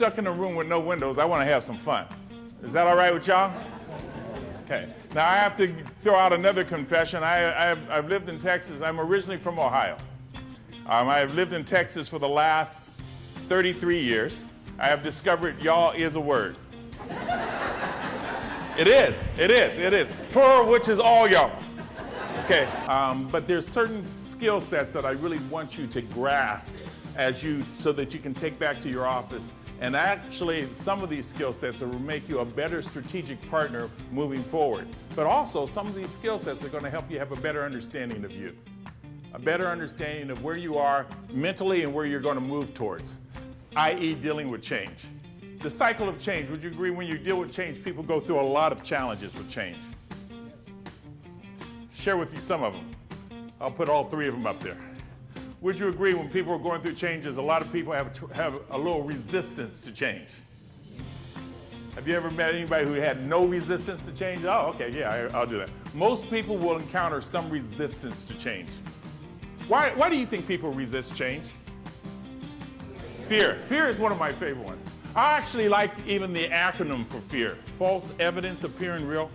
stuck in a room with no windows, I want to have some fun. Is that all right with y'all? Okay. Now I have to throw out another confession. I've lived in Texas. I'm originally from Ohio. I've lived in Texas for the last 33 years. I have discovered y'all is a word. It is. Plural, which is all y'all. Okay. But there's certain skill sets that I really want you to grasp so that you can take back to your office. And actually, some of these skill sets will make you a better strategic partner moving forward. But also, some of these skill sets are going to help you have a better understanding of you, a better understanding of where you are mentally and where you're going to move towards, i.e. dealing with change. The cycle of change, would you agree when you deal with change, people go through a lot of challenges with change? Share with you some of them. I'll put all three of them up there. Would you agree when people are going through changes, a lot of people have a little resistance to change? Have you ever met anybody who had no resistance to change? Oh, okay, yeah, I'll do that. Most people will encounter some resistance to change. Why do you think people resist change? Fear. Fear is one of my favorite ones. I actually like even the acronym for fear. False evidence appearing real.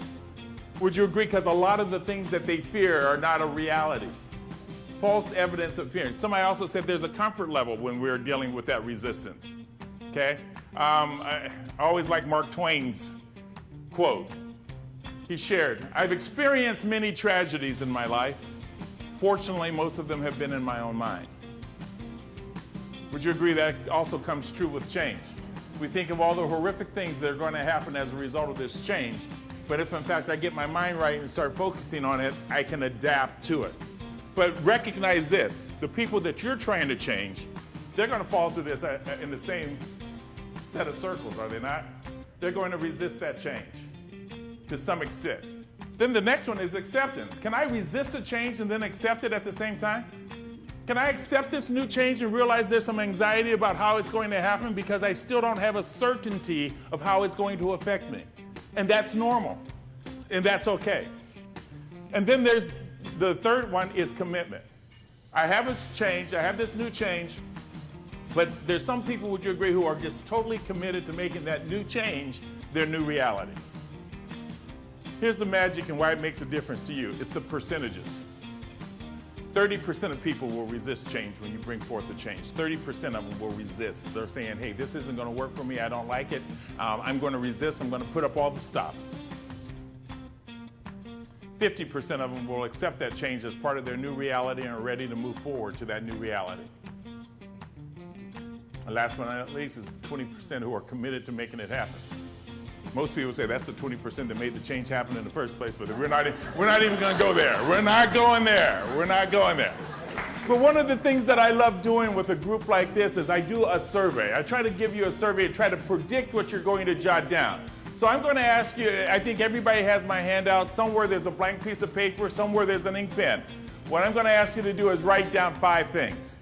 Would you agree? Because a lot of the things that they fear are not a reality. False evidence appearing. Somebody also said there's a comfort level when we're dealing with that resistance. Okay? I always like Mark Twain's quote. He shared, "I've experienced many tragedies in my life. Fortunately, most of them have been in my own mind." Would you agree that also comes true with change? We think of all the horrific things that are going to happen as a result of this change, but if in fact I get my mind right and start focusing on it, I can adapt to it. But recognize this, the people that you're trying to change, they're going to fall through this in the same set of circles, are they not? They're going to resist that change to some extent. Then the next one is acceptance. Can I resist a change and then accept it at the same time? Can I accept this new change and realize there's some anxiety about how it's going to happen because I still don't have a certainty of how it's going to affect me? And that's normal, and that's okay. And then there's the third one is commitment. I have this change, I have this new change, but there's some people, would you agree, who are just totally committed to making that new change their new reality. Here's the magic and why it makes a difference to you. It's the percentages. 30% of people will resist change when you bring forth a change. 30% of them will resist. They're saying, hey, this isn't going to work for me. I don't like it. I'm going to resist. I'm going to put up all the stops. 50% of them will accept that change as part of their new reality and are ready to move forward to that new reality. And last but not least is the 20% who are committed to making it happen. Most people say that's the 20% that made the change happen in the first place, but we're not even going to go there. We're not going there. But one of the things that I love doing with a group like this is I do a survey. I try to give you a survey and try to predict what you're going to jot down. So I'm going to ask you, I think everybody has my handout. Somewhere there's a blank piece of paper, somewhere there's an ink pen. What I'm going to ask you to do is write down 5 things.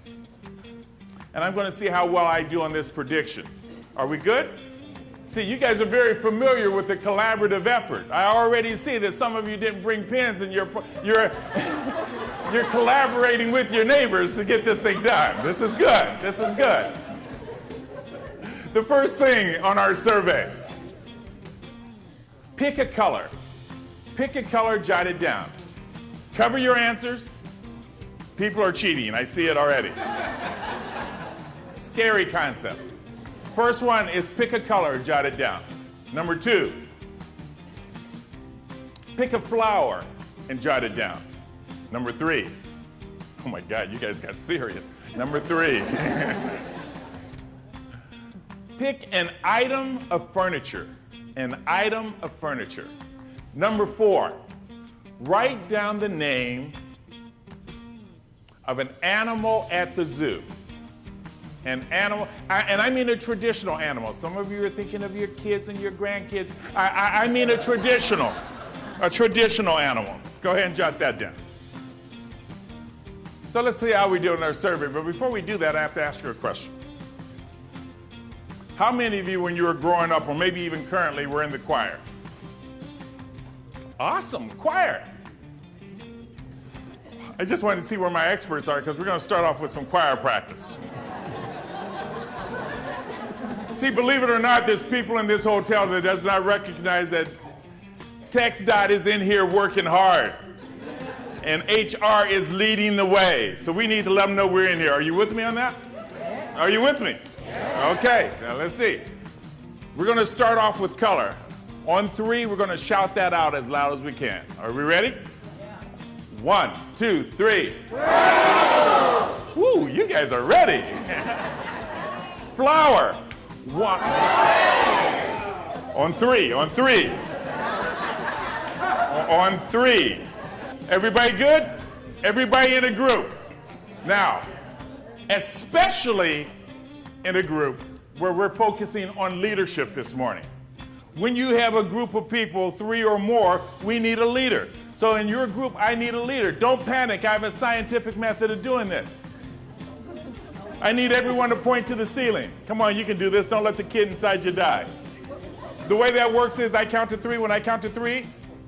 And I'm going to see how well I do on this prediction. Are we good? See, you guys are very familiar with the collaborative effort. I already see that some of you didn't bring pens and you're collaborating with your neighbors to get this thing done. This is good. This is good. The first thing on our survey, pick a color. Pick a color, jot it down. Cover your answers. People are cheating. I see it already. Scary concept. First one is pick a color, jot it down. Number 2, pick a flower and jot it down. Number 3, oh my God, you guys got serious. Number 3, pick an item of furniture. An item of furniture. Number 4, write down the name of an animal at the zoo. An animal, and I mean a traditional animal. Some of you are thinking of your kids and your grandkids. I mean a traditional animal. Go ahead and jot that down. So let's see how we do in our survey. But before we do that, I have to ask you a question. How many of you, when you were growing up, or maybe even currently, were in the choir? Awesome, choir. I just wanted to see where my experts are because we're going to start off with some choir practice. See, believe it or not, there's people in this hotel that does not recognize that TXDOT is in here working hard. And HR is leading the way. So we need to let them know we're in here. Are you with me on that? Are you with me? Okay, now let's see. We're going to start off with color. On 3, we're going to shout that out as loud as we can. Are we ready? 1, 2, 3. Woo, you guys are ready. Flower. 1. On 3, on 3. On 3. Everybody good? Everybody in a group. Now, especially in a group where we're focusing on leadership this morning. When you have a group of people, 3 or more, we need a leader. So in your group, I need a leader. Don't panic. I have a scientific method of doing this. I need everyone to point to the ceiling. Come on, you can do this. Don't let the kid inside you die. The way that works is I count to 3. When I count to 3,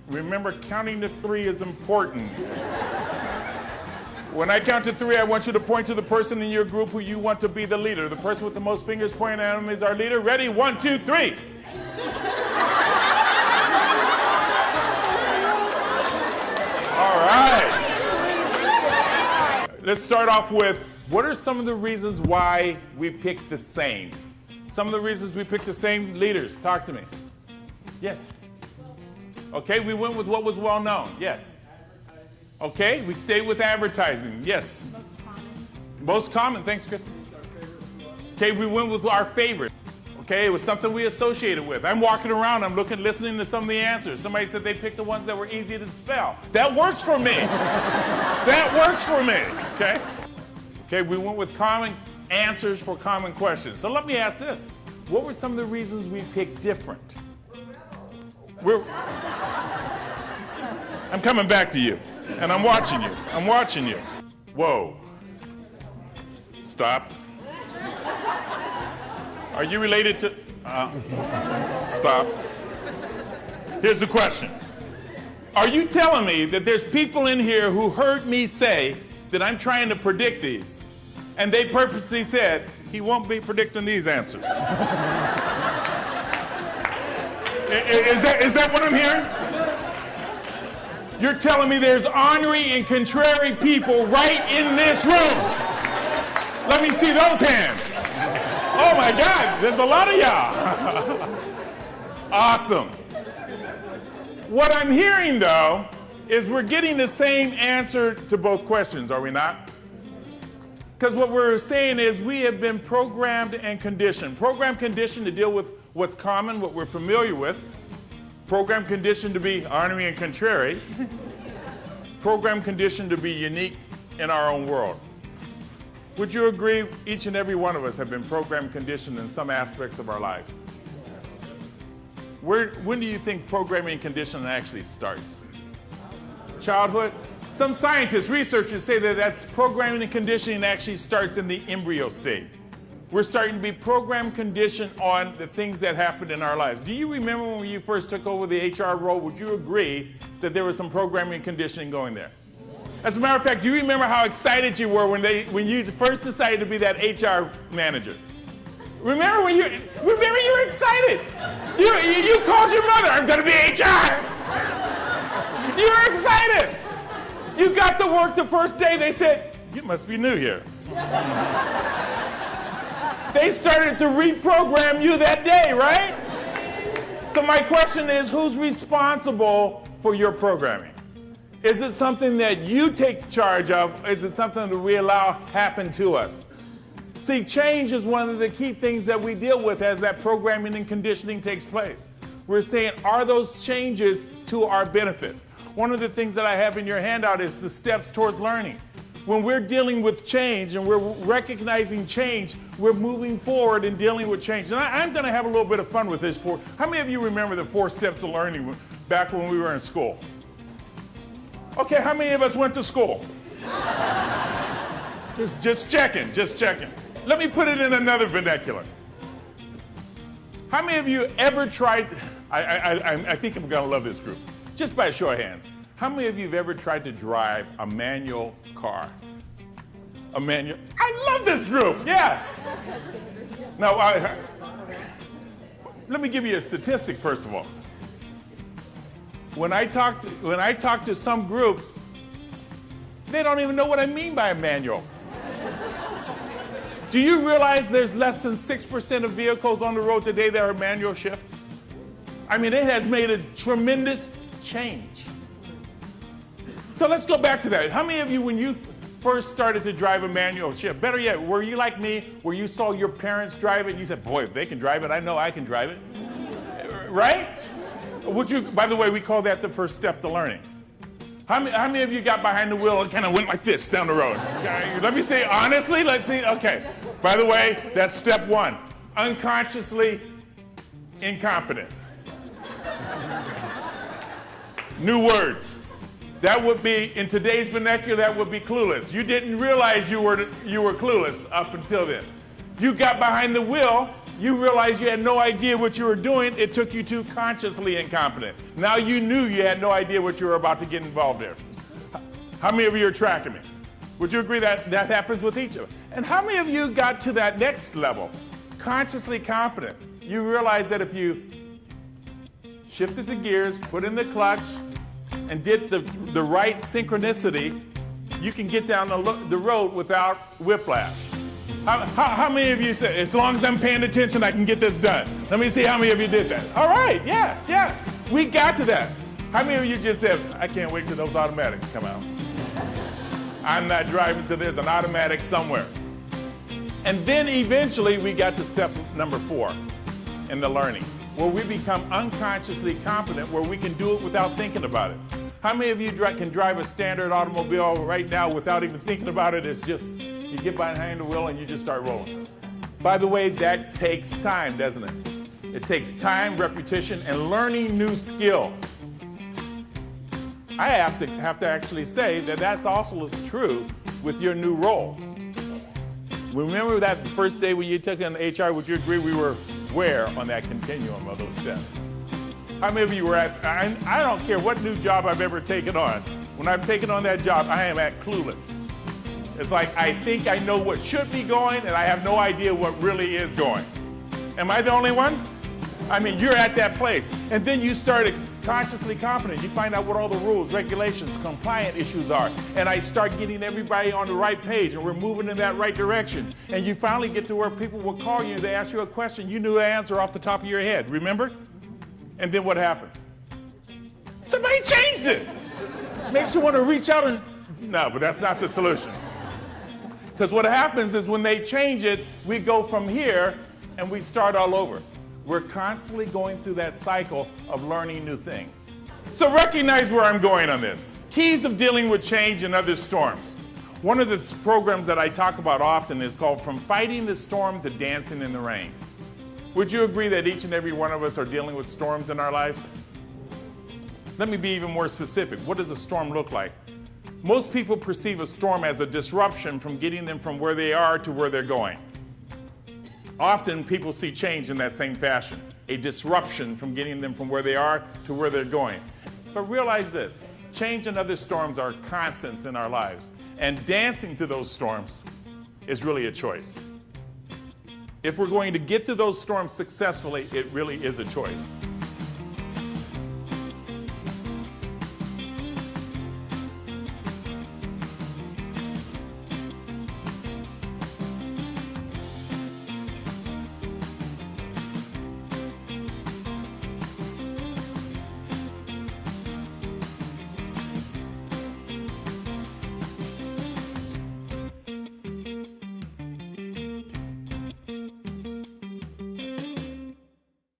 remember, counting to 3 is important. When I count to 3, I want you to point to the person in your group who you want to be the leader. The person with the most fingers pointing at him is our leader. Ready? 1, 2, 3. All right. Let's start off with, what are some of the reasons why we pick the same? Some of the reasons we pick the same leaders. Talk to me. Yes. Okay, we went with what was well known. Yes. Okay, we stayed with advertising. Yes. Most common. Thanks, Kristen. Okay, we went with our favorite. Okay, it was something we associated with. I'm walking around, I'm listening to some of the answers. Somebody said they picked the ones that were easy to spell. That works for me. That works for me. Okay. Okay, we went with common answers for common questions. So let me ask this. What were some of the reasons we picked different? I'm coming back to you, and I'm watching you. I'm watching you. Whoa. Stop. Are you related to... Stop. Here's the question. Are you telling me that there's people in here who heard me say that I'm trying to predict these, and they purposely said, he won't be predicting these answers? Is that what I'm hearing? You're telling me there's ornery and contrary people right in this room. Let me see those hands. Oh my God, there's a lot of y'all. Awesome. What I'm hearing though, is we're getting the same answer to both questions, are we not? Because what we're saying is we have been programmed and conditioned. Programmed, conditioned to deal with what's common, what we're familiar with. Programmed, conditioned to be ornery and contrary. Programmed, conditioned to be unique in our own world. Would you agree each and every one of us have been programmed, conditioned in some aspects of our lives? When do you think programming and conditioning actually starts? Childhood? Some scientists, researchers say that that's programming and conditioning actually starts in the embryo state. We're starting to be programmed, conditioned on the things that happened in our lives. Do you remember when you first took over the HR role, would you agree that there was some programming and conditioning going there? As a matter of fact, do you remember how excited you were when you first decided to be that HR manager? Remember you were excited. You called your mother, I'm gonna be HR. You were excited. You got to work the first day, they said, you must be new here. They started to reprogram you that day, right? So my question is, who's responsible for your programming? Is it something that you take charge of? Is it something that we allow happen to us? See, change is one of the key things that we deal with as that programming and conditioning takes place. We're saying, are those changes to our benefit? One of the things that I have in your handout is the steps towards learning. When we're dealing with change and we're recognizing change, we're moving forward and dealing with change. And I'm going to have a little bit of fun with this. How many of you remember the 4 steps of learning back when we were in school? Okay, how many of us went to school? Just checking. Let me put it in another vernacular. How many of you ever tried, I think I'm going to love this group, just by a show of hands. How many of you have ever tried to drive a manual car? I love this group, yes. No, Let me give you a statistic, first of all. When I talk to some groups, they don't even know what I mean by a manual. Do you realize there's less than 6% of vehicles on the road today that are manual shift? I mean, it has made a tremendous change. So let's go back to that. How many of you, when you first started to drive a manual shift, better yet, were you like me, where you saw your parents drive it and you said, boy, if they can drive it, I know I can drive it, right? By the way, we call that the first step to learning. How many of you got behind the wheel and kind of went like this down the road? Okay, let me say honestly, let's see, okay. By the way, that's step one, unconsciously incompetent. New words. That would be, in today's vernacular, that would be clueless. You didn't realize you were clueless up until then. You got behind the wheel, you realized you had no idea what you were doing, it took you to consciously incompetent. Now you knew you had no idea what you were about to get involved in. How many of you are tracking me? Would you agree that that happens with each of us? And how many of you got to that next level, consciously competent? You realize that if you shifted the gears, put in the clutch, and did the right synchronicity, you can get down the road without whiplash. How many of you said, as long as I'm paying attention, I can get this done? Let me see how many of you did that. All right, yes. We got to that. How many of you just said, I can't wait till those automatics come out? I'm not driving till there's an automatic somewhere. And then eventually we got to step number 4 in the learning, where we become unconsciously competent, where we can do it without thinking about it. How many of you can drive a standard automobile right now without even thinking about it? It's just, you get behind the wheel and you just start rolling. By the way, that takes time, doesn't it? It takes time, repetition, and learning new skills. I have to actually say that that's also true with your new role. Remember that first day when you took in HR, would you agree we were where on that continuum of those steps? How many of you were at, I don't care what new job I've ever taken on, when I've taken on that job, I am at clueless. It's like I think I know what should be going and I have no idea what really is going. Am I the only one? I mean, you're at that place. And then you started consciously competent. You find out what all the rules, regulations, compliant issues are. And I start getting everybody on the right page and we're moving in that right direction. And you finally get to where people will call you and they ask you a question. You knew the answer off the top of your head, remember? And then what happened? Somebody changed it. Makes you want to reach out and, no, but that's not the solution. Because what happens is when they change it, we go from here and we start all over. We're constantly going through that cycle of learning new things. So recognize where I'm going on this. Keys of dealing with change and other storms. One of the programs that I talk about often is called From Fighting the Storm to Dancing in the Rain. Would you agree that each and every one of us are dealing with storms in our lives? Let me be even more specific. What does a storm look like? Most people perceive a storm as a disruption from getting them from where they are to where they're going. Often people see change in that same fashion, a disruption from getting them from where they are to where they're going. But realize this, change and other storms are constants in our lives, and dancing through those storms is really a choice. If we're going to get through those storms successfully, it really is a choice.